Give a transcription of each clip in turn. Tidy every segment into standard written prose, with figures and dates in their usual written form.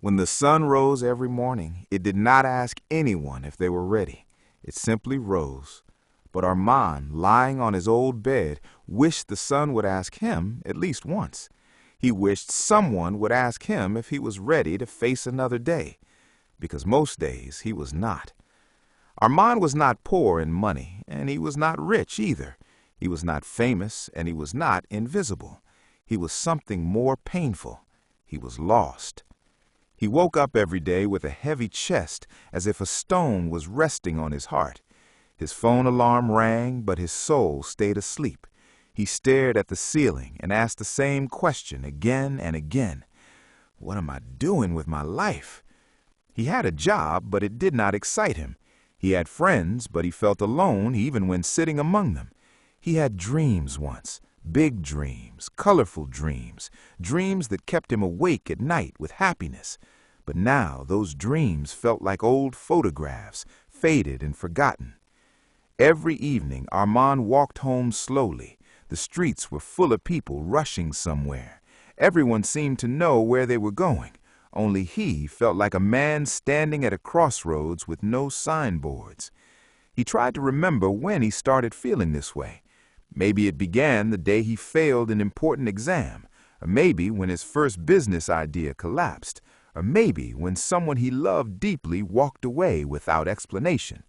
When the sun rose every morning, it did not ask anyone if they were ready. It simply rose. But Armand, lying on his old bed, wished the sun would ask him at least once. He wished someone would ask him if he was ready to face another day, because most days he was not. Armand was not poor in money, and he was not rich either. He was not famous, and he was not invisible. He was something more painful. He was lost. He woke up every day with a heavy chest, as if a stone was resting on his heart. His phone alarm rang, but his soul stayed asleep. He stared at the ceiling and asked the same question again and again. What am I doing with my life? He had a job, but it did not excite him. He had friends, but he felt alone even when sitting among them. He had dreams once, big dreams, colorful dreams, dreams that kept him awake at night with happiness. But now those dreams felt like old photographs, faded and forgotten. Every evening Armand walked home slowly. The streets were full of people rushing somewhere. Everyone seemed to know where they were going. Only he felt like a man standing at a crossroads with no signboards. He tried to remember when he started feeling this way. Maybe it began the day he failed an important exam, or maybe when his first business idea collapsed, or maybe when someone he loved deeply walked away without explanation.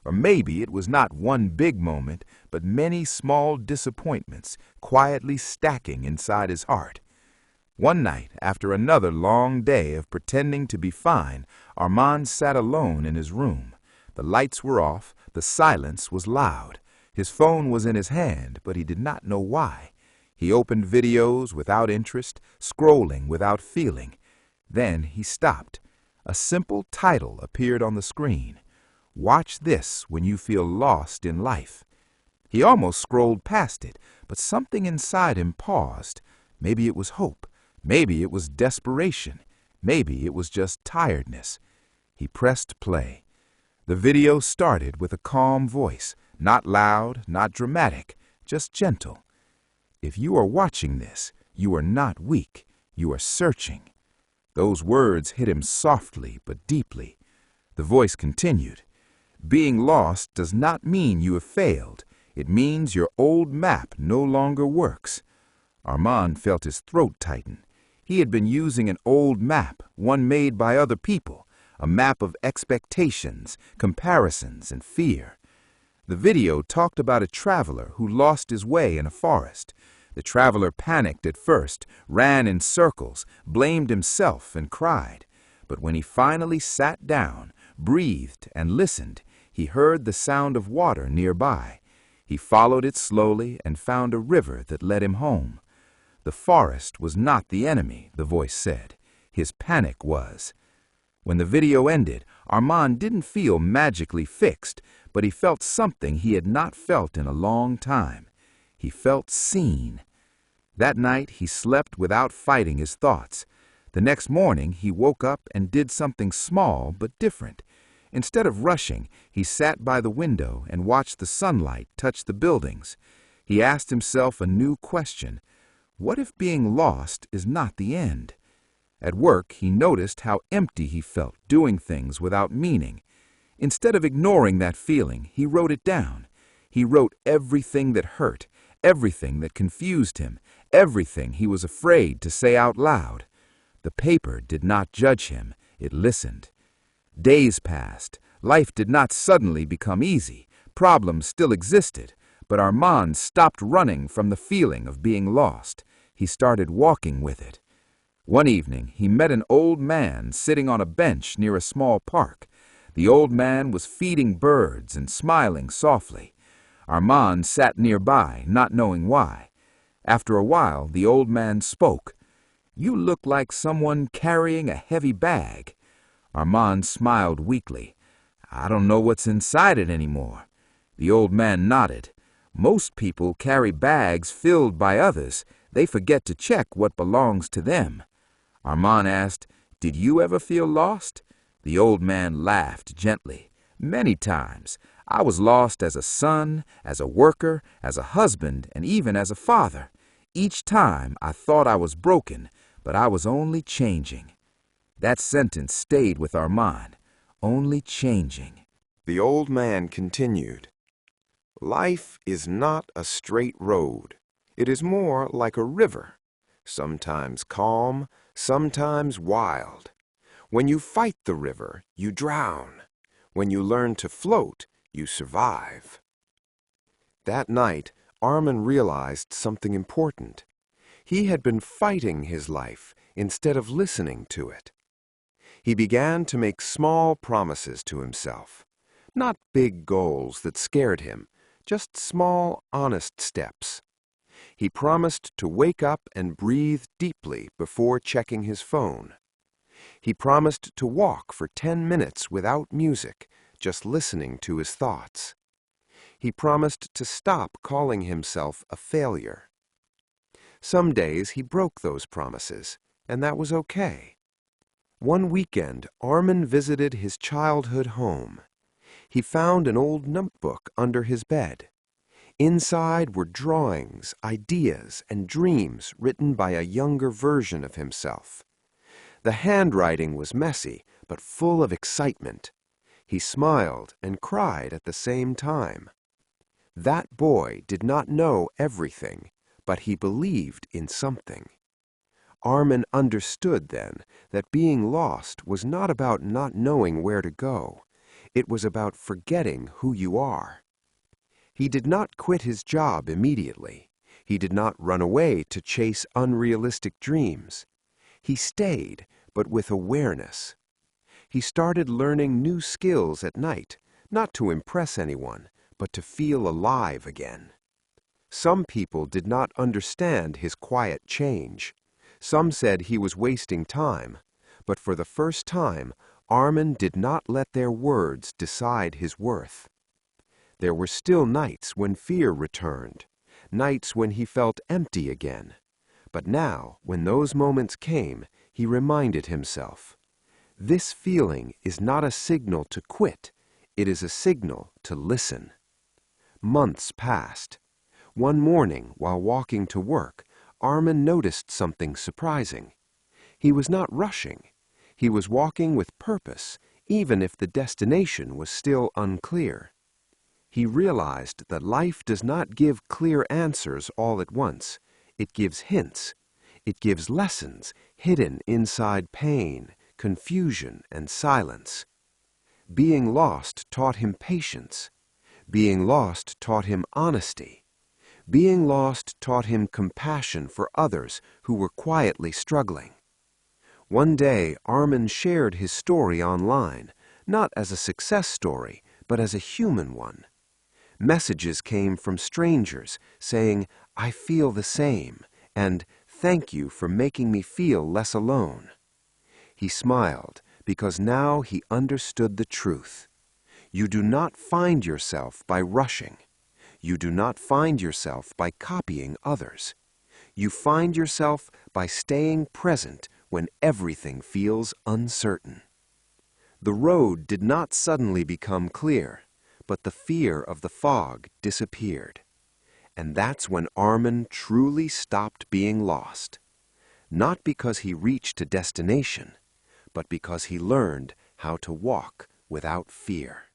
Or maybe it was not one big moment, but many small disappointments quietly stacking inside his heart. One night, after another long day of pretending to be fine, Armand sat alone in his room. The lights were off, the silence was loud. His phone was in his hand, but he did not know why. He opened videos without interest, scrolling without feeling. Then he stopped. A simple title appeared on the screen. Watch this when you feel lost in life. He almost scrolled past it, but something inside him paused. Maybe it was hope. Maybe it was desperation. Maybe it was just tiredness. He pressed play. The video started with a calm voice, not loud, not dramatic, just gentle. If you are watching this, you are not weak. You are searching. Those words hit him softly but deeply. The voice continued. Being lost does not mean you have failed. It means your old map no longer works. Armand felt his throat tighten. He had been using an old map, one made by other people, a map of expectations, comparisons, and fear. The video talked about a traveler who lost his way in a forest. The traveler panicked at first, ran in circles, blamed himself, and cried. But when he finally sat down, breathed, and listened, he heard the sound of water nearby. He followed it slowly and found a river that led him home. The forest was not the enemy, the voice said. His panic was. When the video ended, Armand didn't feel magically fixed, but he felt something he had not felt in a long time. He felt seen. That night he slept without fighting his thoughts. The next morning he woke up and did something small but different. Instead of rushing, he sat by the window and watched the sunlight touch the buildings. He asked himself a new question. What if being lost is not the end? At work, he noticed how empty he felt doing things without meaning. Instead of ignoring that feeling, he wrote it down. He wrote everything that hurt, everything that confused him, everything he was afraid to say out loud. The paper did not judge him. It listened. Days passed. Life did not suddenly become easy. Problems still existed, but Armand stopped running from the feeling of being lost. He started walking with it. One evening, he met an old man sitting on a bench near a small park. The old man was feeding birds and smiling softly. Armand sat nearby, not knowing why. After a while, the old man spoke. "You look like someone carrying a heavy bag." Armand smiled weakly. "I don't know what's inside it anymore." The old man nodded. "Most people carry bags filled by others. They forget to check what belongs to them." Armand asked, "Did you ever feel lost?" The old man laughed gently. "Many times. I was lost as a son, as a worker, as a husband, and even as a father. Each time I thought I was broken, but I was only changing." That sentence stayed with Armand, only changing. The old man continued, "Life is not a straight road. It is more like a river, sometimes calm, sometimes wild. When you fight the river, you drown. When you learn to float, you survive." That night, Armin realized something important. He had been fighting his life instead of listening to it. He began to make small promises to himself. Not big goals that scared him, just small, honest steps. He promised to wake up and breathe deeply before checking his phone. He promised to walk for 10 minutes without music, just listening to his thoughts. He promised to stop calling himself a failure. Some days he broke those promises, and that was okay. One weekend, Armin visited his childhood home. He found an old notebook under his bed. Inside were drawings, ideas, and dreams written by a younger version of himself. The handwriting was messy, but full of excitement. He smiled and cried at the same time. That boy did not know everything, but he believed in something. Armin understood then that being lost was not about not knowing where to go. It was about forgetting who you are. He did not quit his job immediately. He did not run away to chase unrealistic dreams. He stayed, but with awareness. He started learning new skills at night, not to impress anyone, but to feel alive again. Some people did not understand his quiet change. Some said he was wasting time, but for the first time, Armin did not let their words decide his worth. There were still nights when fear returned, nights when he felt empty again. But now, when those moments came, he reminded himself, this feeling is not a signal to quit, it is a signal to listen. Months passed. One morning, while walking to work, Armin noticed something surprising. He was not rushing. He was walking with purpose, even if the destination was still unclear. He realized that life does not give clear answers all at once. It gives hints. It gives lessons hidden inside pain, confusion, and silence. Being lost taught him patience. Being lost taught him honesty. Being lost taught him compassion for others who were quietly struggling. One day, Armin shared his story online, not as a success story, but as a human one. Messages came from strangers saying, "I feel the same," and "Thank you for making me feel less alone." He smiled because now he understood the truth. You do not find yourself by rushing. You do not find yourself by copying others. You find yourself by staying present when everything feels uncertain. The road did not suddenly become clear, but the fear of the fog disappeared. And that's when Armin truly stopped being lost. Not because he reached a destination, but because he learned how to walk without fear.